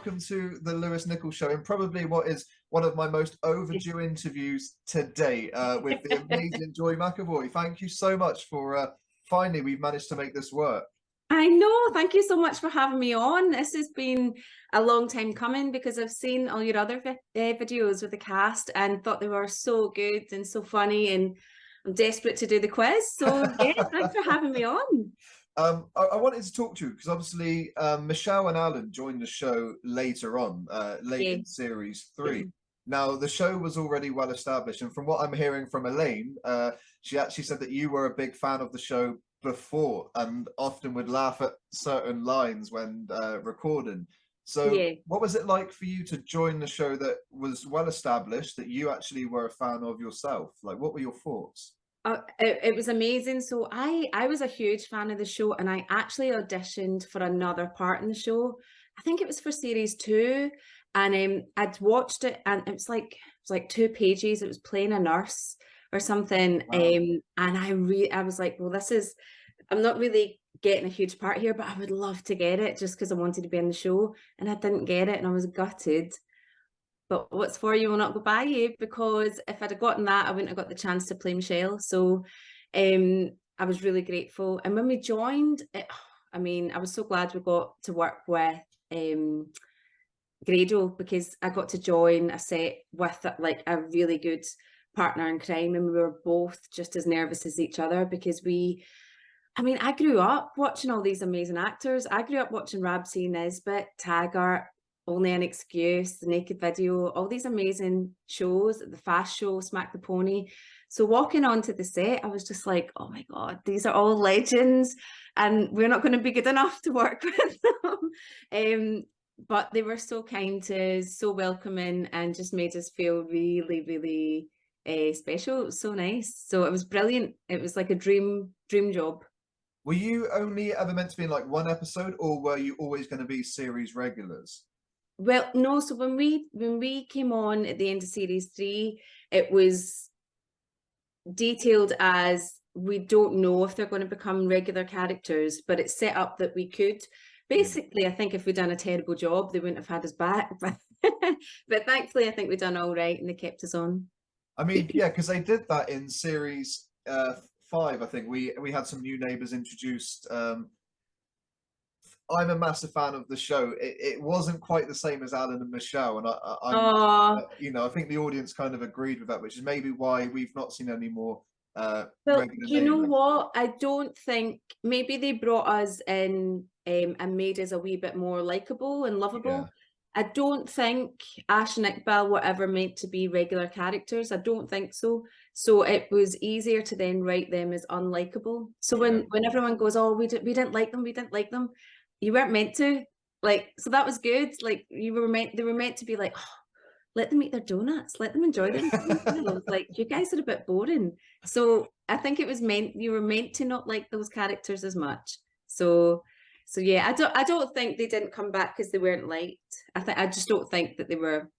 welcome to the Lewis Nichols Show, and probably what is one of my most overdue interviews to date with the amazing Joy McAvoy. Thank you so much for finally we've managed to make this work. I know. Thank you so much for having me on. This has been a long time coming because I've seen all your other videos with the cast and thought they were so good and so funny, and I'm desperate to do the quiz. So yeah, thanks for having me on. I wanted to talk to you because obviously Michelle and Alan joined the show later on, late in series 3. Now, the show was already well established, and from what I'm hearing from Elaine, she actually said that you were a big fan of the show before and often would laugh at certain lines when recording. So what was it like for you to join the show that was well established, that you actually were a fan of yourself? Like, what were your thoughts? It was amazing. So I was a huge fan of the show, and I actually auditioned for another part in the show. I think it was for series 2, and I'd watched it, and it was like 2 pages. It was playing a nurse or something. Wow. And I was like, well, I'm not really getting a huge part here, but I would love to get it just because I wanted to be in the show, and I didn't get it, and I was gutted. But what's for you will not go by you, because if I'd have gotten that, I wouldn't have got the chance to play Michelle. So I was really grateful. And when we joined, I was so glad we got to work with Grado, because I got to join a set with like a really good partner in crime, and we were both just as nervous as each other because I grew up watching all these amazing actors. I grew up watching Ramsay Nesbitt, Taggart, Only an Excuse, The Naked Video, all these amazing shows, The Fast Show, Smack the Pony. So walking onto the set, I was just like, oh my God, these are all legends, and we're not going to be good enough to work with them. But they were so kind to us, so welcoming, and just made us feel really, really special. It was so nice. So it was brilliant. It was like a dream job. Were you only ever meant to be in like one episode, or were you always going to be series regulars? Well, no. So when we came on at the end of series 3, it was detailed as we don't know if they're going to become regular characters, but it's set up that we could. Basically, I think if we'd done a terrible job, they wouldn't have had us back. But thankfully, I think we've done all right, and they kept us on. I mean, yeah, because they did that in series 5. I think we had some new neighbors introduced. I'm a massive fan of the show. It wasn't quite the same as Alan and Michelle, and I think the audience kind of agreed with that, which is maybe why we've not seen any more. Well, you know what? I don't think, maybe they brought us in and made us a wee bit more likable and lovable. I don't think Ash and Iqbal were ever meant to be regular characters. I don't think so. So it was easier to then write them as unlikable. So when everyone goes, oh, we didn't like them, you weren't meant to. Like, so that was good. Like, they were meant to be like, oh, let them eat their donuts, let them enjoy them. Like, you guys are a bit boring. So I think it was you were meant to not like those characters as much. So yeah, I don't think they didn't come back because they weren't liked. I just don't think that they were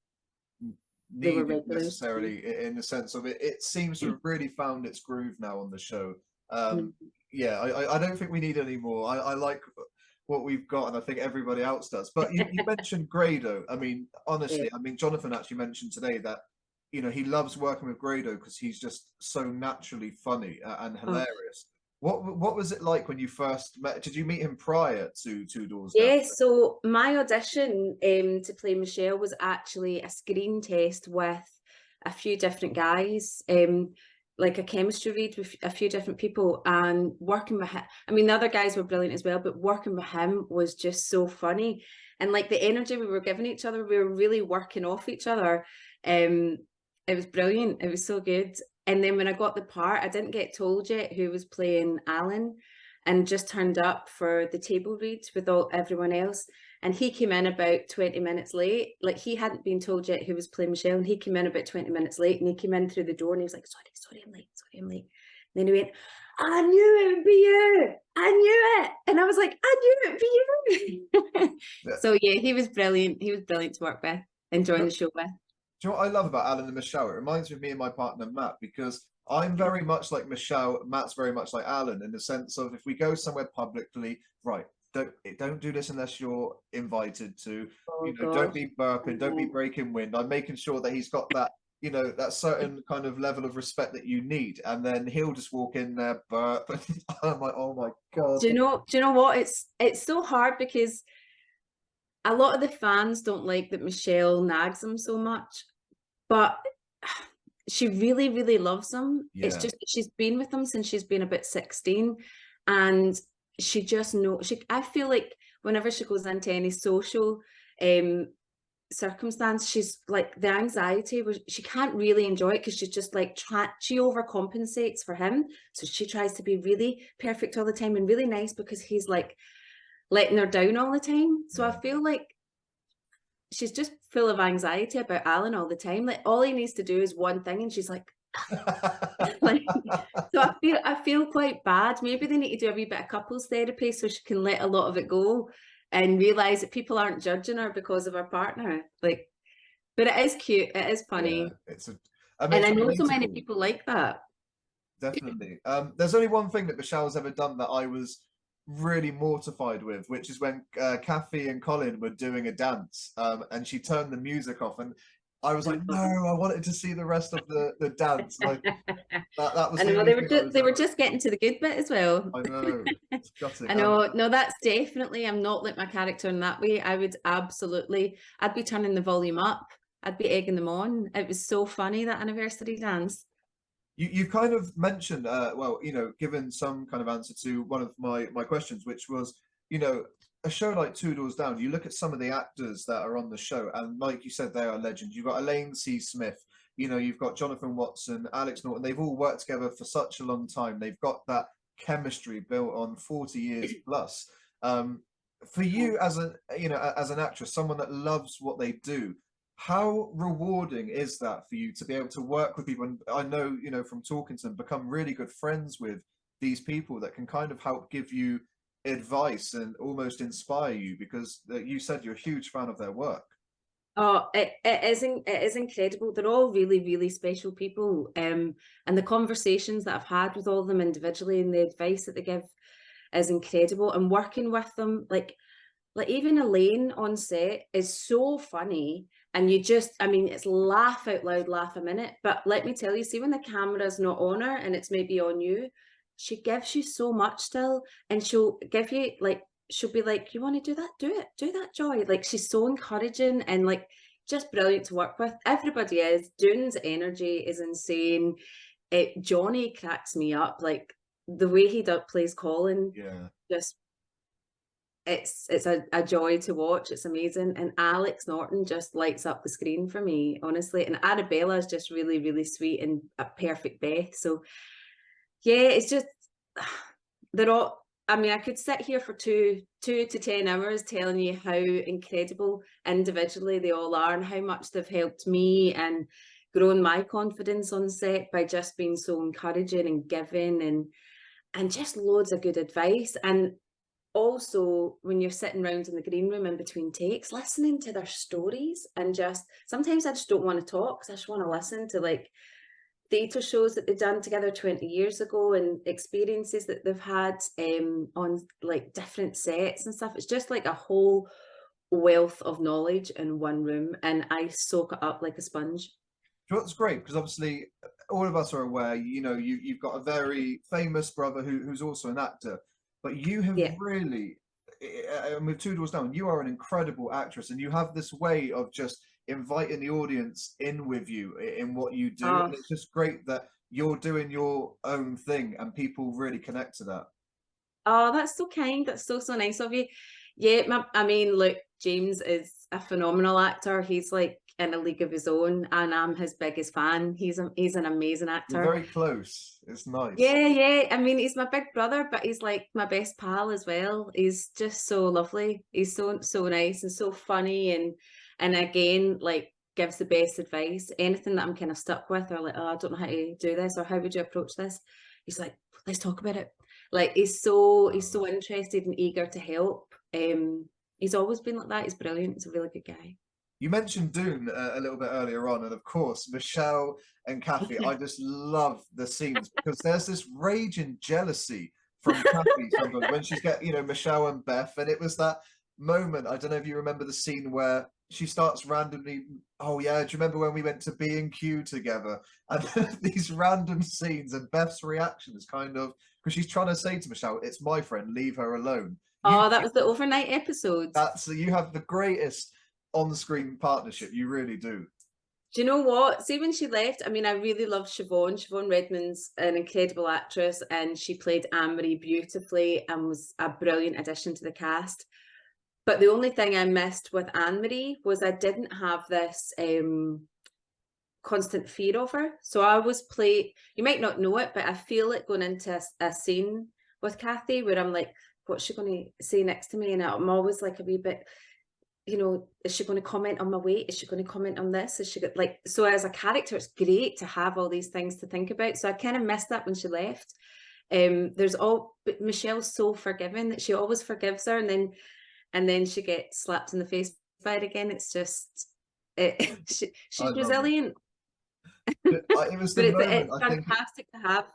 needed necessarily, in the sense of it seems to have really found its groove now on the show. Yeah, I don't think we need any more. I like what we've got, and I think everybody else does. But you mentioned Grado. I mean, honestly, Jonathan actually mentioned today that he loves working with Grado because he's just so naturally funny and hilarious. What was it like when you first met? Did you meet him prior to Two Doors Down? Yes, so my audition to play Michelle was actually a screen test with a few different guys, like a chemistry read with a few different people, and working with him. I mean, the other guys were brilliant as well, but working with him was just so funny. And like the energy we were giving each other, we were really working off each other. It was brilliant. It was so good. And then when I got the part, I didn't get told yet who was playing Alan, and just turned up for the table read with everyone else. And he came in about 20 minutes late. Like, he hadn't been told yet who was playing Michelle, and he came in about 20 minutes late, and he came in through the door and he was like, sorry, I'm late. And then he went, I knew it would be you. I knew it. And I was like, I knew it would be you. So yeah, he was brilliant. He was brilliant to work with and join the show with. Do you know what I love about Alan and Michelle? It reminds me of me and my partner, Matt, because I'm very much like Michelle, Matt's very much like Alan, in the sense of if we go somewhere publicly, right, don't do this unless you're invited to. Oh Don't God. be burping, don't be breaking wind. I'm making sure that he's got that, that certain kind of level of respect that you need. And then he'll just walk in there, burp. And I'm like, oh my God. Do you know what? It's so hard because a lot of the fans don't like that Michelle nags him so much, but she really, really loves him. It's Yeah. just she's been with him since she's been about 16, and she just knows. I feel like whenever she goes into any social circumstance, she's like the anxiety where she can't really enjoy it because she's just like she overcompensates for him. So she tries to be really perfect all the time and really nice because he's like letting her down all the time. So Yeah. I feel like she's just full of anxiety about Alan all the time. Like all he needs to do is one thing, and she's like, like. So I feel quite bad. Maybe they need to do a wee bit of couples therapy so she can let a lot of it go and realize that people aren't judging her because of her partner. Like, but it is cute. It is funny. Yeah, And it's I know so many relatable. people like that. Definitely. There's only one thing that Michelle's ever done that I was really mortified with, which is when Kathy and Colin were doing a dance, and she turned the music off, and I was like, no, I wanted to see the rest of the dance. Like that was I the know only thing I was they were ever. just getting to the good bit as well. I know. It's gutting. I know, no, that's definitely, I'm not like my character in that way. I would absolutely, I'd be turning the volume up. I'd be egging them on. It was so funny, that anniversary dance. You kind of mentioned, well, given some kind of answer to one of my questions, which was, a show like Two Doors Down, you look at some of the actors that are on the show, and like you said, they are legends. You've got Elaine C. Smith, you've got Jonathan Watson, Alex Norton. They've all worked together for such a long time. They've got that chemistry built on 40 years plus. For you as as an actress, someone that loves what they do, how rewarding is that for you to be able to work with people? And I know, from talking to them, become really good friends with these people that can kind of help give you advice and almost inspire you, because you said you're a huge fan of their work. Oh, it is incredible. They're all really, really special people. And the conversations that I've had with all of them individually and the advice that they give is incredible. And working with them, like even Elaine on set is so funny, and I mean, it's laugh out loud, laugh a minute. But let me tell you, see, when the camera's not on her and it's maybe on you, she gives you so much still, and she'll give you like, she'll be like, you want to do that? Do it, do that, Joy. Like, she's so encouraging and like just brilliant to work with. Everybody is. Dune's energy is insane. Johnny cracks me up. Like the way he plays Colin, Yeah. just it's a joy to watch. It's amazing. And Alex Norton just lights up the screen for me, honestly. And Arabella is just really, really sweet and a perfect Beth. So yeah, it's just they're all, I mean, I could sit here for 2 to 10 hours telling you how incredible individually they all are and how much they've helped me and grown my confidence on set by just being so encouraging and giving and just loads of good advice. And also when you're sitting around in the green room in between takes, listening to their stories, and just sometimes I just don't want to talk because I just want to listen to like theatre shows that they've done together 20 years ago and experiences that they've had on like different sets and stuff. It's just like a whole wealth of knowledge in one room, and I soak it up like a sponge. That's great, because obviously all of us are aware, you've got a very famous brother who's also an actor, but you have Yeah. really, and with Two Doors Down, you are an incredible actress, and you have this way of just inviting the audience in with you in what you do. Oh, And it's just great that you're doing your own thing and people really connect to that. oh, that's so kind. That's so, so nice of you. Yeah, I mean, look, James is a phenomenal actor. He's like in a league of his own, and I'm his biggest fan. He's an amazing You're actor. very close. It's nice. Yeah, yeah. I mean, he's my big brother, but he's like my best pal as well. He's just so lovely. He's so, so nice and so funny, and again, like gives the best advice. Anything that I'm kind of stuck with, or like, oh, I don't know how to do this, or how would you approach this? He's like, let's talk about it. Like he's so interested and eager to help. He's always been like that. He's brilliant. He's a really good guy. You mentioned Dune a little bit earlier on, and of course, Michelle and Kathy. I just love the scenes because there's this rage and jealousy from Kathy sometimes when she's Michelle and Beth, and it was that moment. I don't know if you remember the scene where she starts randomly. Oh yeah, do you remember when we went to B&Q together? And these random scenes, and Beth's reaction is kind of because she's trying to say to Michelle, "It's my friend, leave her alone." Oh, that was the overnight episode. You have the greatest on-screen partnership. You really do. Do you know what? See, when she left, I mean, I really loved Siobhan. Siobhan Redmond's an incredible actress, and she played Anne-Marie beautifully and was a brilliant addition to the cast. But the only thing I missed with Anne-Marie was I didn't have this constant fear of her. So I was you might not know it, but I feel it going into a scene with Kathy where I'm like, what's she going to say next to me? And I'm always like a wee bit, is she going to comment on my weight? Is she going to comment on this? Is she like, so as a character, it's great to have all these things to think about. So I kind of missed that when she left. But Michelle's so forgiving that she always forgives her, and then she gets slapped in the face by it again. It's just, she's resilient. It was the moment, it's fantastic to have.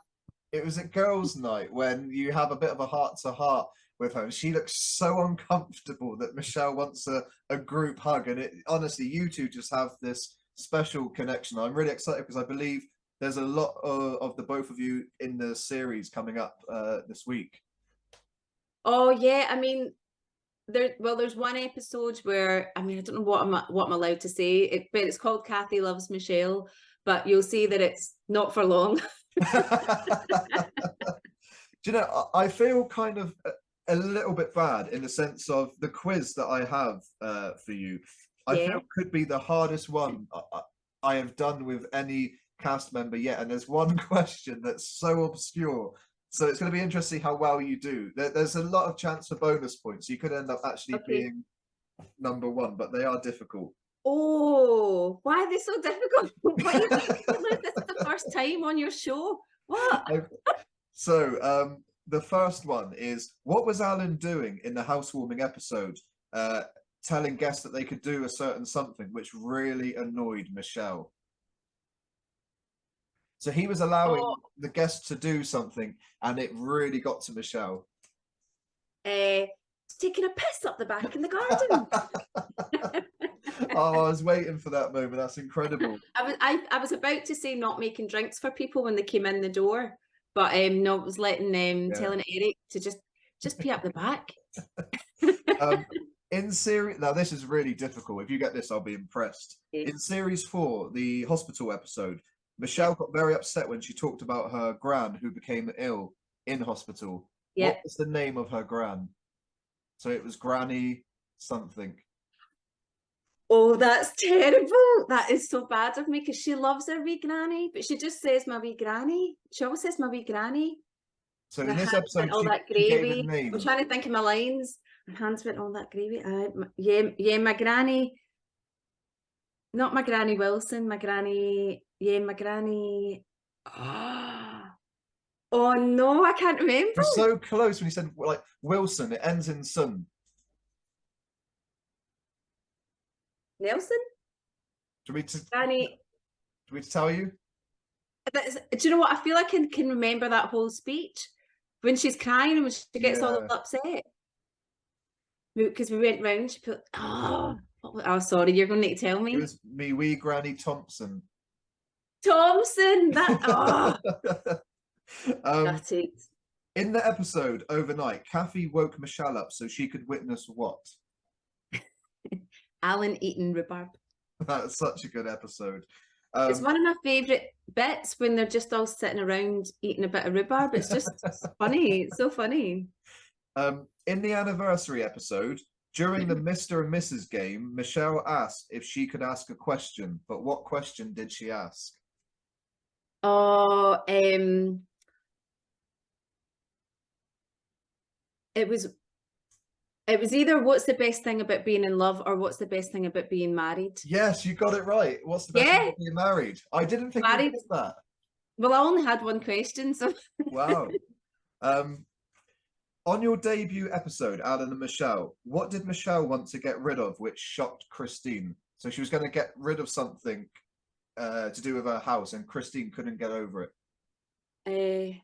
It was at girls' night when you have a bit of a heart-to-heart with her. She looks so uncomfortable that Michelle wants a group hug. And honestly, you two just have this special connection. I'm really excited because I believe there's a lot of the both of you in the series coming up this week. Oh, yeah. I mean, there's one episode where, I mean, I don't know what I'm allowed to say, but it's called Kathy Loves Michelle, but you'll see that it's not for long. Do you know, I feel kind of a little bit bad in the sense of the quiz that I have for you. I feel could be the hardest one I have done with any cast member yet. And there's one question that's so obscure. So it's going to be interesting how well you do. There's a lot of chance for bonus points. You could end up actually being number one, but they are difficult. Oh, why are they so difficult? What you think? This is the first time on your show. What? So the first one is, what was Alan doing in the housewarming episode, telling guests that they could do a certain something, which really annoyed Michelle? So he was allowing the guests to do something, and it really got to Michelle. Taking a piss up the back in the garden. Oh, I was waiting for that moment. That's incredible. I was about to say not making drinks for people when they came in the door, but no, it was telling Eric to just pee up the back. In series, now this is really difficult. If you get this, I'll be impressed. In series 4, the hospital episode, Michelle got very upset when she talked about her gran who became ill in hospital. What was the name of her gran? So it was Granny something. Oh, that's terrible. That is so bad of me because she loves her wee granny, but she just says my wee granny. She always says my wee granny. So in this episode, all that gravy. I'm trying to think of my lines. My hands went all that gravy. My granny. Not my granny Wilson. My granny. Yeah, my granny. Oh no, I can't remember. You're so close when you said like Wilson. It ends in son. Nelson? Do we to tell you? Do you know what? I feel like I can remember that whole speech when she's crying and when she gets all upset. Because we went round, she put, oh, sorry, you're going to need to tell me. It was me wee Granny Thompson. Thompson! That, in the episode overnight, Kathy woke Michelle up so she could witness what? Alan eating rhubarb. That's such a good episode. It's one of my favourite bits when they're just all sitting around eating a bit of rhubarb. It's just funny. It's so funny. In the anniversary episode, during the Mr. and Mrs. game, Michelle asked if she could ask a question, but what question did she ask? Oh, it was either what's the best thing about being in love or what's the best thing about being married. Yes, you got it right. What's the best thing about being married? I didn't think you did that. Well, I only had one question, so. Wow. On your debut episode, Alan and Michelle, what did Michelle want to get rid of which shocked Christine? So she was going to get rid of something to do with her house, and Christine couldn't get over it.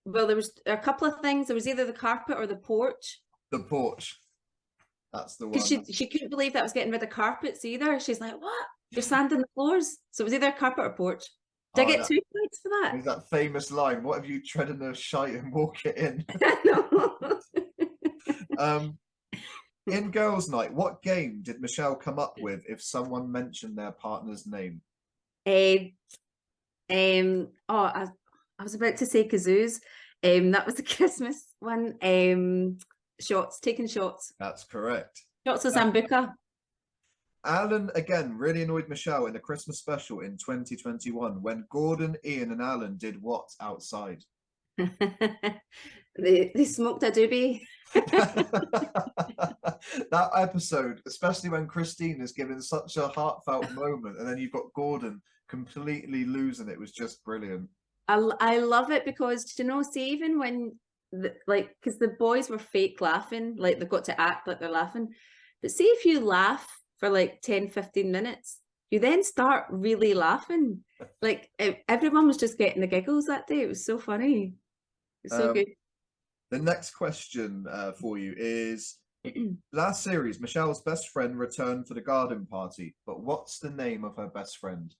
Well, there was a couple of things. There was either the carpet or the porch. The porch. That's the Because one. she couldn't believe that I was getting rid of carpets either. She's like, what? You're sanding the floors? So it was either carpet or porch. Did I Oh, get 2 points for that? there's that famous line, what have you treading the shite and walk it in? No. In Girls' Night, what game did Michelle come up with if someone mentioned their partner's name? I was about to say kazoos. That was the Christmas one. Shots, taking shots. That's correct. Shots of Zambuca. Alan, again, really annoyed Michelle in a Christmas special in 2021 when Gordon, Ian and Alan did what outside? They smoked a doobie. That episode, especially when Christine is given such a heartfelt moment and then you've got Gordon completely losing it, was just brilliant. I love it because, you know, see, even when like, because the boys were fake laughing, like they've got to act like they're laughing, but see if you laugh for like 10-15 minutes, you then start really laughing. Like everyone was just getting the giggles that day. It was so funny. It's so good. The next question for you is, last series, Michelle's best friend returned for the garden party, but what's the name of her best friend?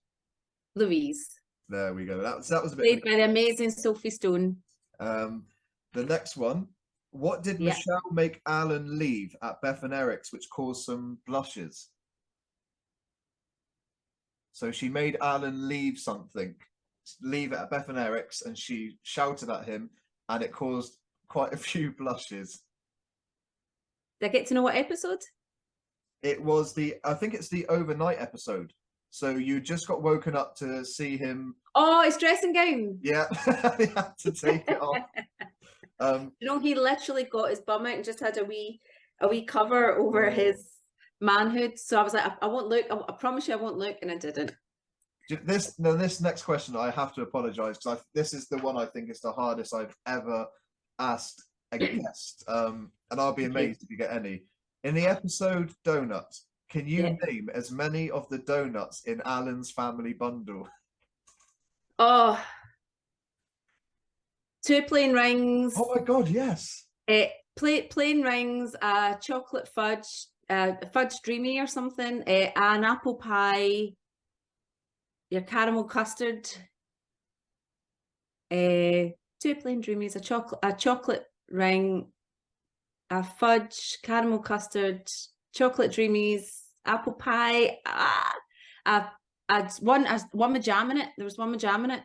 Louise. There we go. That was a bit Played by the amazing Sophie Stone. The next one, what did Michelle make Alan leave at Beth and Eric's, which caused some blushes? So she made Alan leave something, leave it at Beth and Eric's, and she shouted at him, and it caused quite a few blushes. Did I get to know what episode? It was I think it's the overnight episode. So you just got woken up to see him. Oh, his dressing gown. Yeah, he had to take it off. You know, he literally got his bum out and just had a wee cover over his manhood. So I was like, I won't look. I promise you, I won't look, and I didn't. This next question, I have to apologize because this is the one I think is the hardest I've ever asked a guest, and I'll be amazed if you get any. In the episode Donuts, can you name as many of the donuts in Alan's family bundle? Oh, 2 plain rings. Oh my god, yes. Plain rings, chocolate fudge, fudge dreamy or something, an apple pie, your caramel custard, 2 plain dreamies, a chocolate ring, a fudge, caramel custard, chocolate dreamies, apple pie, one with jam in it. There was one with jam in it.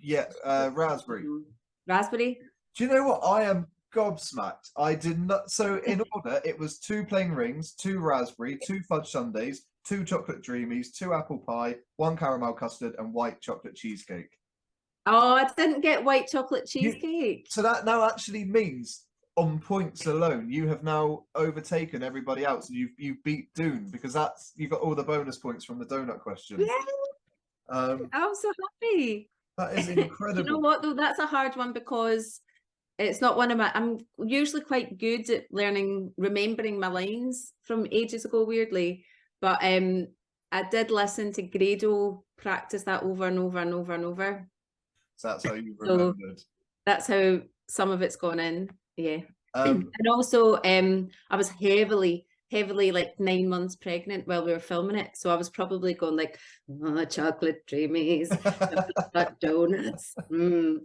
Yeah, raspberry. Raspberry. Do you know what? I am gobsmacked. I did not. So in order, it was 2 plain rings, 2 raspberry, 2 fudge sundaes, 2 chocolate dreamies, 2 apple pie, 1 caramel custard, and white chocolate cheesecake. Oh, I didn't get white chocolate cheesecake. So that now actually means, on points alone, you have now overtaken everybody else, and you've beat Dune, because you got all the bonus points from the donut question. Yeah. I'm so happy. That is incredible. You know what though? That's a hard one because it's not one of my. I'm usually quite good at remembering my lines from ages ago, weirdly. But I did listen to Grado practice that over and over and over and over. So that's how you remembered. So that's how some of it's gone in. Yeah. And also, I was heavily like 9 months pregnant while we were filming it, so I was probably going like, oh, chocolate dreamies, donuts.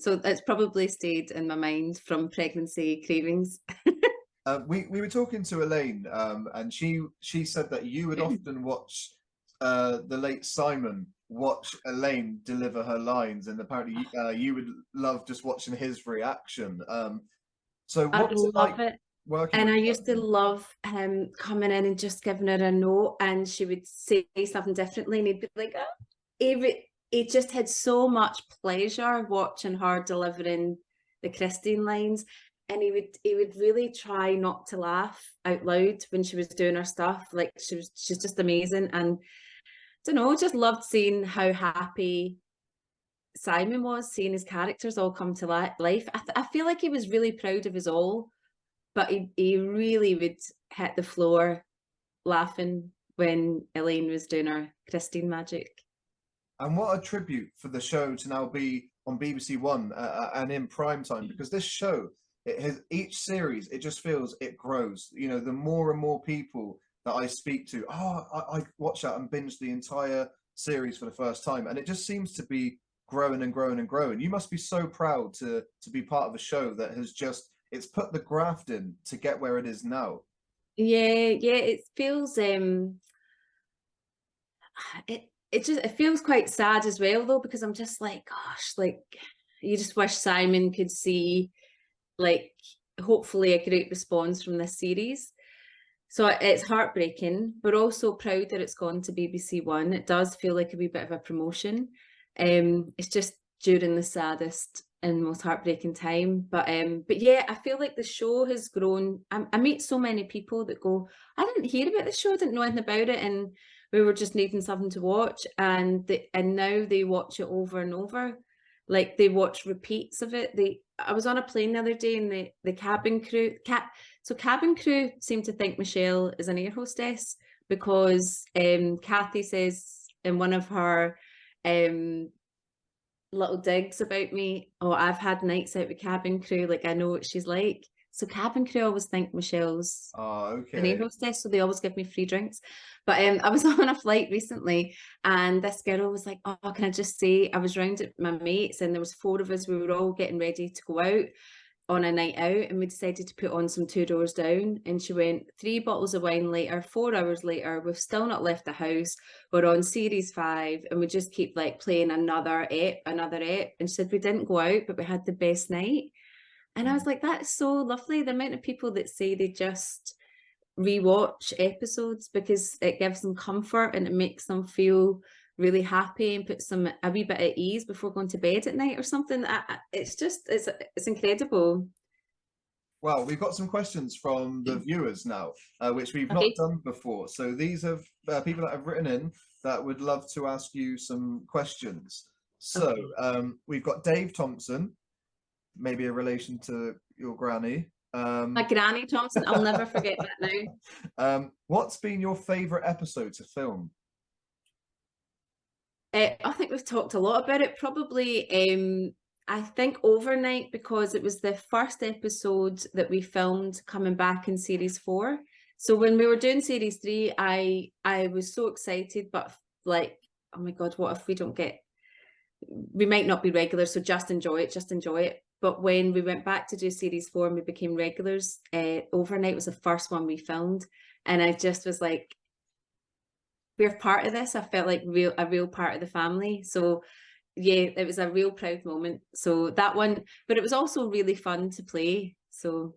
So it's probably stayed in my mind from pregnancy cravings. We were talking to Elaine, and she said that you would often watch the late Simon watch Elaine deliver her lines, and apparently you would love just watching his reaction. So what was it like working? And I used to love him coming in and just giving her a note, and she would say something differently, and he'd be like, oh. He just had so much pleasure watching her delivering the Christine lines, and he would really try not to laugh out loud when she was doing her stuff. Like she's just amazing, and I don't know, just loved seeing how happy Simon was, seeing his characters all come to life. I feel like he was really proud of us all, but he really would hit the floor laughing when Elaine was doing her Christine magic. And what a tribute for the show to now be on BBC One and in prime time, because this show, it has each series, it just feels it grows. You know, the more and more people that I speak to, I watch that and binge the entire series for the first time, and it just seems to be growing and growing and growing. You must be so proud to be part of a show that has just it's put the graft in to get where it is now. Yeah, yeah, it feels it feels quite sad as well though, because I'm just like, gosh, like you just wish Simon could see like hopefully a great response from this series. So it's heartbreaking, but also proud that it's gone to BBC One. It does feel like a wee bit of a promotion. It's just during the saddest and most heartbreaking time. But yeah, I feel like the show has grown. I meet so many people that go, I didn't hear about the show, I didn't know anything about it, and we were just needing something to watch, and now they watch it over and over. Like they watch repeats of it. I was on a plane the other day, and the cabin crew cabin crew seem to think Michelle is an air hostess because Kathy says in one of her little digs about me, oh, I've had nights out with cabin crew, like I know what she's like. So cabin crew always think Michelle's Oh, an air okay. hostess, so they always give me free drinks. But I was on a flight recently, and this girl was like, "Oh, can I just say, I was round at my mates, and there was four of us. We were all getting ready to go out on a night out, and we decided to put on some Two Doors Down." And she went, 3 bottles of wine later, 4 hours later, we've still not left the house. We're on series 5, and we just keep like playing another ep. And she said, we didn't go out, but we had the best night. And I was like, that's so lovely. The amount of people that say they just rewatch episodes because it gives them comfort and it makes them feel really happy and puts them a wee bit at ease before going to bed at night or something. It's incredible. Well, we've got some questions from the viewers now, which we've not Okay. done before. So these are people that have written in that would love to ask you some questions. So Okay. we've got Dave Thompson, maybe a relation to your granny. My Granny Thompson, I'll never forget that now. What's been your favourite episode to film? I think we've talked a lot about it. Probably, I think Overnight, because it was the first episode that we filmed coming back in series 4. So when we were doing series 3, I was so excited, but like, oh my God, what if we don't get? We might not be regulars, so just enjoy it, just enjoy it. But when we went back to do series 4 and we became regulars, Overnight was the first one we filmed, and I just was like, we're part of this. I felt like a real part of the family. So yeah, it was a real proud moment. So that one, but it was also really fun to play. So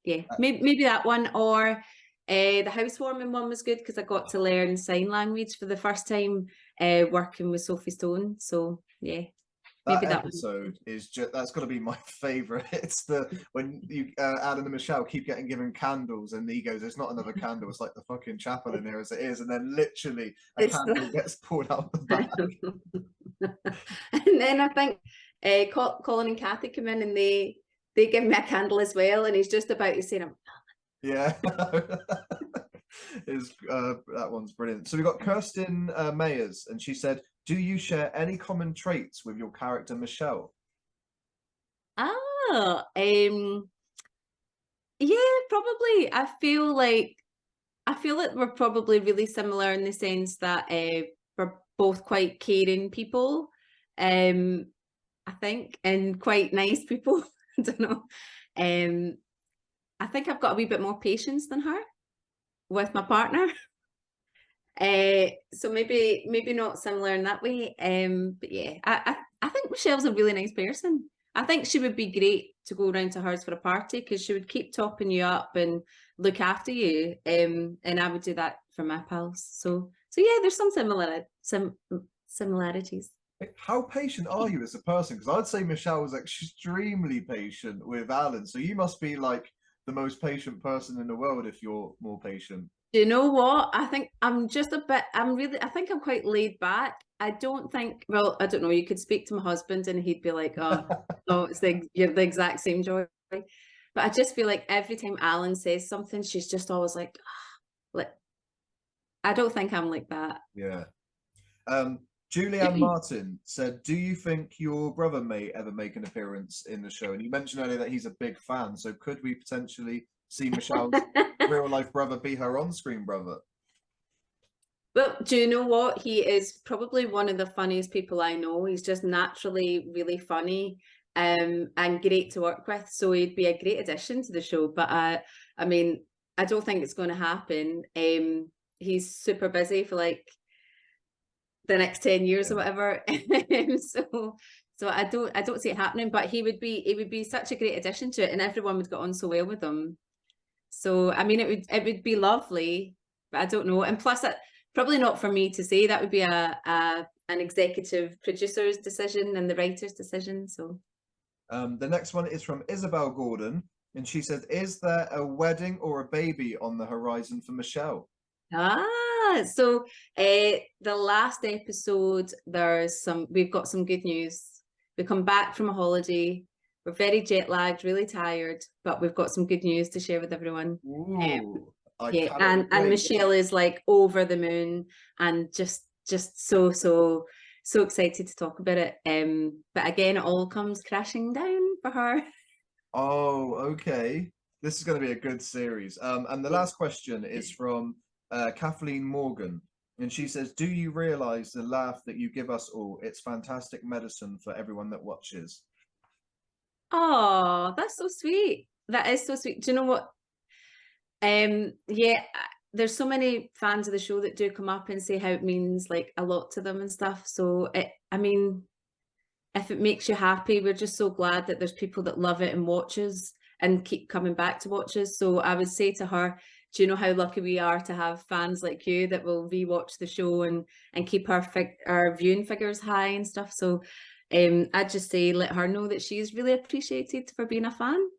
yeah, maybe that one, or the housewarming one was good because I got to learn sign language for the first time working with Sophie Stone. So yeah, That maybe that one. episode is just that's got to be my favorite. It's the when you Alan and Michelle keep getting given candles, and he goes, "There's not another candle. It's like the fucking chapel in here as it is." And then literally a It's candle gets pulled out the back. and then I think Colin and Kathy come in and they give me a candle as well, and he's just about to say, Yeah, is that one's brilliant. So we got Kirsten Mayers, and she said, "Do you share any common traits with your character Michelle?" "Oh, yeah, probably. I feel like we're probably really similar in the sense that we're both quite caring people, I think, and quite nice people. I don't know. I think I've got a wee bit more patience than her with my partner. So maybe not similar in that way. But yeah, I think Michelle's a really nice person. I think she would be great to go around to hers for a party because she would keep topping you up and look after you. And I would do that for my pals. So yeah, there's some similarities. How patient are you as a person? Because I'd say Michelle was extremely patient with Alan. So you must be like the most patient person in the world if you're more patient. Do you know what? I think I'm just a bit, I think I'm quite laid back. I don't think, well, I don't know, you could speak to my husband and he'd be like, oh, no, you're the exact same, Joy. But I just feel like every time Alan says something, she's just always like, I don't think I'm like that. Yeah. Julianne Martin said, "Do you think your brother may ever make an appearance in the show?" And you mentioned earlier that he's a big fan. So could we potentially see Michelle's real life brother be her on-screen brother? Well, do you know what? He is probably one of the funniest people I know. He's just naturally really funny, and great to work with. So he'd be a great addition to the show. But I mean, I don't think it's going to happen. He's super busy for like the next 10 years or whatever. So I don't see it happening. But he would be such a great addition to it, and everyone would get on so well with him. So I mean, it would be lovely, but I don't know. And plus, that probably not for me to say. That would be an executive producer's decision and the writer's decision. So the next one is from Isabel Gordon, and she said, "Is there a wedding or a baby on the horizon for Michelle?" So the last episode, we've got some good news. We come back from a holiday. We're very jet lagged, really tired, but we've got some good news to share with everyone. Ooh, yeah, and Michelle is like over the moon and just so excited to talk about it. But again, it all comes crashing down for her. Oh, okay. This is going to be a good series. And the last question is from Kathleen Morgan, and she says, "Do you realize the laugh that you give us all? It's fantastic medicine for everyone that watches." Oh, that's so sweet. That is so sweet. Do you know what? Yeah, there's so many fans of the show that do come up and say how it means like a lot to them and stuff. So I mean, if it makes you happy, we're just so glad that there's people that love it and watches and keep coming back to watch us. So I would say to her, do you know how lucky we are to have fans like you that will rewatch the show and keep our viewing figures high and stuff. So I'd just say let her know that she's really appreciated for being a fan.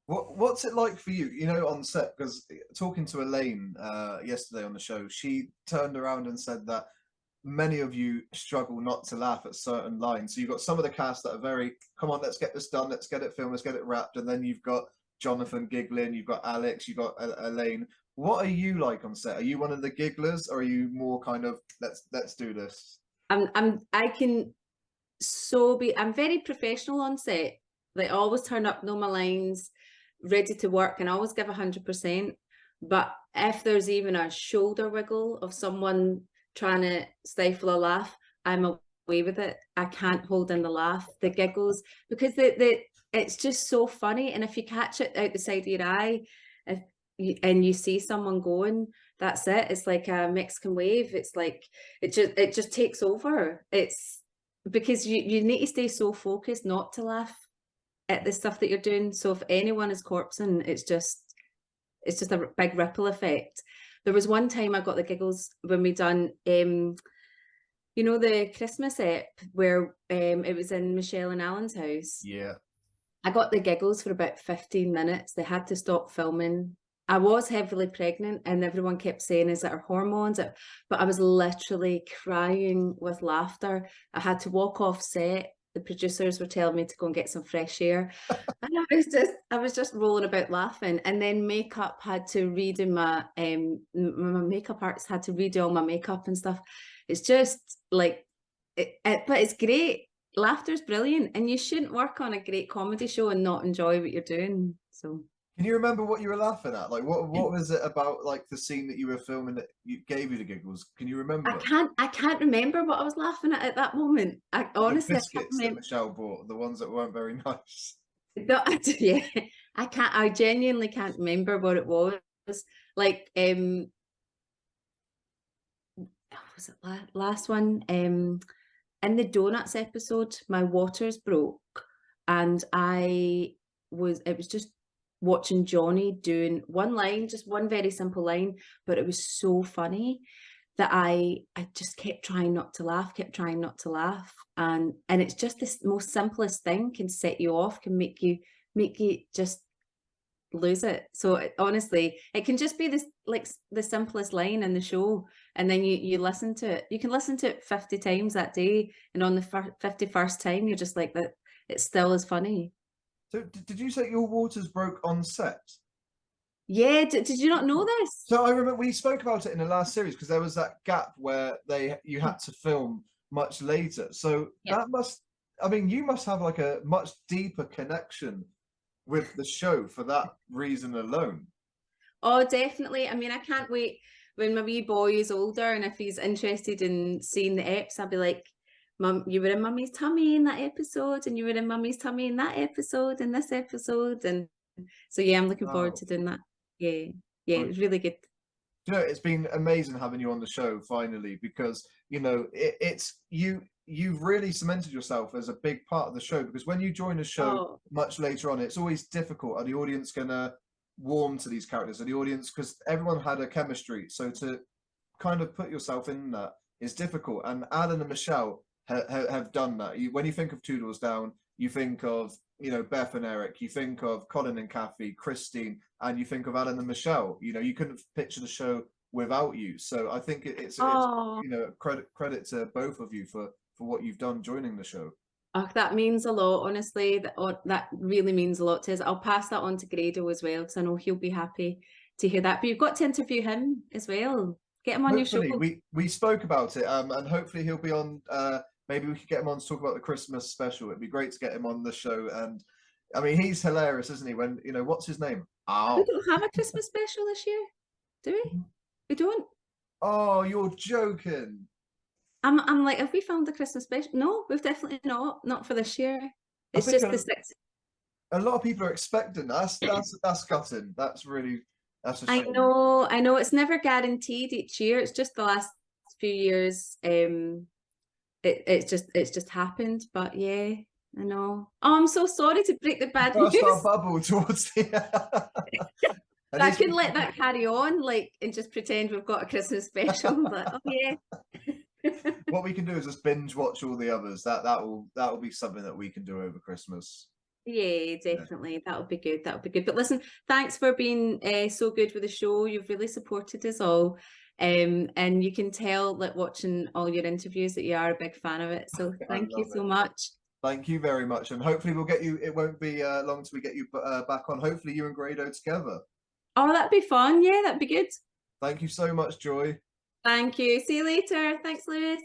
What's it like for you, you know, on set? Because talking to Elaine yesterday on the show, she turned around and said that many of you struggle not to laugh at certain lines. So you've got some of the cast that are very, come on, let's get this done, let's get it filmed, let's get it wrapped. And then you've got Jonathan giggling, you've got Alex, you've got Elaine. What are you like on set? Are you one of the gigglers, or are you more kind of let's do this? I'm very professional on set. Like I always turn up, know my lines, ready to work, and I always give 100%. But if there's even a shoulder wiggle of someone trying to stifle a laugh, I'm away with it. I can't hold in the laugh, the giggles, because it's just so funny. And if you catch it out the side of your eye, and you see someone going, that's it. It's like a Mexican wave. It's like it just takes over. It's because you need to stay so focused not to laugh at the stuff that you're doing. So if anyone is corpsing, it's just a big ripple effect. There was one time I got the giggles when we done you know, the Christmas ep where it was in Michelle and Alan's house. Yeah. I got the giggles for about 15 minutes. They had to stop filming. I was heavily pregnant and everyone kept saying, is it our hormones? But I was literally crying with laughter. I had to walk off set. The producers were telling me to go and get some fresh air. And I was just rolling about laughing. And then makeup had to redo my makeup artist had to redo all my makeup and stuff. It's just like, but it's great. Laughter's brilliant, and you shouldn't work on a great comedy show and not enjoy what you're doing. So Can you remember what you were laughing at? Like, what was it about, like the scene that you were filming that gave you the giggles? Can you remember? I can't remember what I was laughing at that moment. I honestly, the biscuits that Michelle bought, the ones that weren't very nice. Yeah, I genuinely can't remember what it was. Like, was it last one? In the donuts episode, my waters broke, and it was just watching Johnny doing one line, just one very simple line, but it was so funny that I just kept trying not to laugh, and it's just this most simplest thing can set you off, can make you just lose it. So honestly, it can just be this, like the simplest line in the show, and then you listen to it. You can listen to it 50 times that day, and on the 51st time you're just like, that it still is funny. So did you say your waters broke on set? Yeah, did you not know this? So I remember we spoke about it in the last series, because there was that gap where you had to film much later. So that must, I mean, you must have like a much deeper connection with the show for that reason alone. Oh, definitely. I mean, I can't wait when my wee boy is older, and if he's interested in seeing the eps, I'll be like, Mum, you were in Mummy's tummy in that episode, and you were in Mummy's tummy in that episode, and this episode. And so, yeah, I'm looking forward to doing that. Yeah. Yeah, it was really good. You know, it's been amazing having you on the show finally, because, you know, it's you've really cemented yourself as a big part of the show, because when you join a show much later on, it's always difficult. Are the audience gonna warm to these characters? Are the audience, because everyone had a chemistry, so to kind of put yourself in that is difficult. And Alan and Michelle have done that. When you think of Two Doors Down, you think of, you know, Beth and Eric, you think of Colin and Kathy, Christine, and you think of Alan and Michelle. You know, you couldn't picture the show without you. So I think it's you know, credit to both of you for what you've done joining the show. Oh, that means a lot, honestly. That really means a lot to us. I'll pass that on to Grado as well, because I know he'll be happy to hear that. But you've got to interview him as well. Get him on your show. We spoke about it, and hopefully he'll be on. Maybe we could get him on to talk about the Christmas special. It'd be great to get him on the show. And I mean, he's hilarious, isn't he? When, you know, what's his name? We don't have a Christmas special this year, do we? We don't. Oh, you're joking. I'm like, have we filmed the Christmas special? No, we've definitely not for this year. It's just the 6th. A lot of people are expecting that's gutting. That's a shame. I know it's never guaranteed each year. It's just the last few years. It's just happened. But yeah, I know. Oh, I'm so sorry to break the bad news. Our bubble towards the I can let that carry on, like, and just pretend we've got a Christmas special. Like, oh yeah. What we can do is just binge watch all the others. That will be something that we can do over Christmas. Yeah, definitely. That would be good. That would be good. But listen, thanks for being so good with the show. You've really supported us all. And you can tell that watching all your interviews that you are a big fan of it. So thank you so much. Thank you very much. And hopefully we'll get you, it won't be long till we get you back on. Hopefully you and Grado together. Oh, that'd be fun. Yeah, that'd be good. Thank you so much, Joy. Thank you. See you later. Thanks, Lewis.